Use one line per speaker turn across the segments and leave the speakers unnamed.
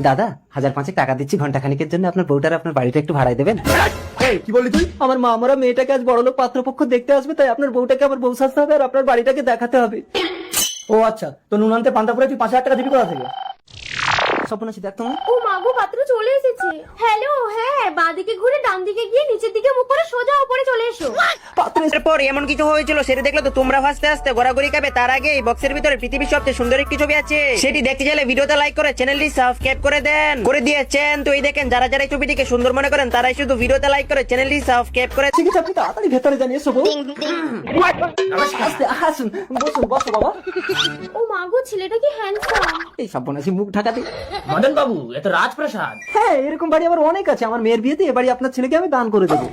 দাদা 1000 টাকা দিচ্ছি ঘন্টা খানিকের জন্য, আপনার বউটার আপনার বাড়িটা একটু ভাড়ায় দেবেন?
এই কি বললি তুই?
আমার মা আমরা মেয়েটাকে আজ বড়লোক পাত্রপক্ষ দেখতে আসবে, তাই আপনার বউটাকে আমার বউ সাজতে হবে আর আপনার বাড়িটাকে দেখাতে হবে।
ও আচ্ছা, তো নুন আনতে পান্তা পুরে তুই 5000 টাকা দিবি কোথা থেকে?
স্বপ্নাশী দেখ তুমি।
ও মাগো, পাত্র চলে এসেছে। হ্যালো, হ্যাঁ, বাঁদিকে ঘুরে ডান দিকে গিয়ে নিচের দিকে মুখ করে সোজা উপরে চলে এসো।
পর এমন কিছু হয়েছিল সেটা দেখলে তো তোমরা হাসতে হাসতে গড়াগড়ি খাবে। তার আগে এই বক্সের ভিতরে পৃথিবীর সবচেয়ে সুন্দর একটি ছবি আছে, সেটি দেখতে চাইলে ভিডিওতে লাইক করে চ্যানেলটি সাবস্ক্রাইব করে দেন। করে দিয়েছেন তো এই দেখেন, যারা যারা এই ছবিটিকে সুন্দর মনে করেন তারাই শুধু ভিডিওতে লাইক করে চ্যানেলটি সাবস্ক্রাইব করে।
ঠিক আছে, আপনি তাড়াতাড়ি ভেতরে জানিয়ে এসো বউ। আস্তে আসুন, বসুন, বসো বাবা।
ও মাগো, ছেলেটা কি হ্যান্ডসাম।
এই সর্বনাশী মুখ ঢাকাতে।
মদন বাবু, এ তো রাজপ্রাসাদ।
হ্যাঁ, এরকম বাড়ি আমার অনেক আছে। আমার মেয়ের বিয়েতে এ বাড়ি আপনার ছেলেকে আমি দান করে দেবো।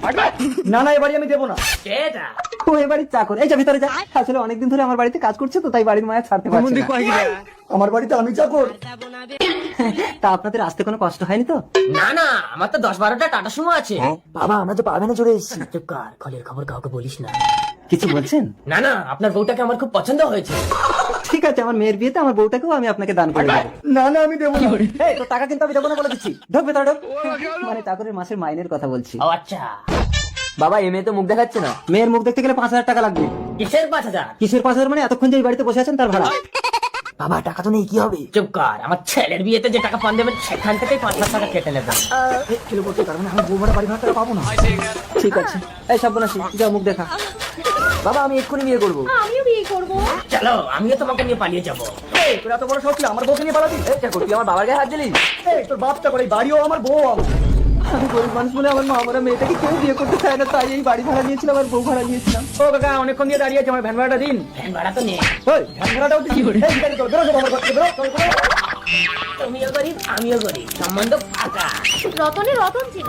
না না, এ বাড়ি আমি দেবো না।
এটা
ও এ বাড়ির চাকর। এই যা ভিতরে যা। আসলে অনেকদিন ধরে আমার বাড়িতে কাজ করছে তো, তাই বাড়ির মায়া ছাড়তে পারছে না।
আমার বাড়িতে আমি চাকর?
তা আপনাদের আসতে কোনো কষ্ট হয়নি তো?
না না, আমার তো 10-12টা টাটা সুমো আছে।
বাবা, আমরা তো পাবে না চলে এসেছি।
চুপ কর, খলের খবর কাউকে বলিস না।
কিছু বলছেন?
না না, আপনার বউটাকে আমার খুব পছন্দ হয়েছে।
ঠিক আছে, আমার মেয়ের বিয়েতে আমার বউটাকেও আমি আপনাকে দান করে দেবো।
না না, আমি দেবো না।
এই তো টাকা কিন্তু আমি দেবো না বলে দিচ্ছি। ঢোক ভেতরে ঢোক। মানে চাকরের মাসের মাইনের কথা বলছি।
ও আচ্ছা,
বাবা, এ মেয়ে তো মুখ দেখাচ্ছে না।
মেয়ের মুখ দেখতে গেলে 5000 টাকা লাগবে।
কিসের 5000?
কিসের 5000 মানে এতক্ষণ যে এই বাড়িতে বসে আছেন তার ভাড়া।
বাবা, টাকা তো নেই, কি হবে?
চুপ কর, আমার ছেলের বিয়েতে যে টাকা পান দেবেন সেখান থেকেই 5 লাখ টাকা কেটে নেবেন।
ছেলে বলতে তার মানে আমি বউ ভাড়া বাড়ি ভাড়া টাকা পাবো না।
ঠিক আছে, এই সর্বনাশী যা মুখ দেখা।
বাবা, আমি এক্ষুনি বিয়ে করবো।
আমিও বিয়ে করবো।
চলো, আমিও তোমাকে নিয়ে পালিয়ে যাবো।
এই, তোর এত বড় শখ ছিল আমার বউকে নিয়ে পালাবি? এই চাকর, তুই আমার বাবার গায়ে হাত দিলি? এই, তোর বাপ চাকর, এই বাড়িও আমার, বউ আমার।
আমি গরিব মানুষ বলে আমার মা আমরা মেয়েটাকে কেউ বিয়ে করতে চায় না, তাই এই বাড়ি ভাড়া নিয়েছিলাম আর বউ ভাড়া নিয়েছিলাম।
ও কাকা, অনেকক্ষণ দিয়ে দাঁড়িয়ে আছে, আমার ভ্যান ভাড়াটা দিন।
ভ্যান ভাড়া তো নেই।
ওই ভ্যান ভাড়াটাও দিন। এই, ভিখারি, তোর বেরো, সব আমার ঘর থেকে বেরো, চল, বেরো।
তুমিও গরিব, আমিও গরিব, সম্বন্ধ ফাঁকা।
রতনে রতন ছিল।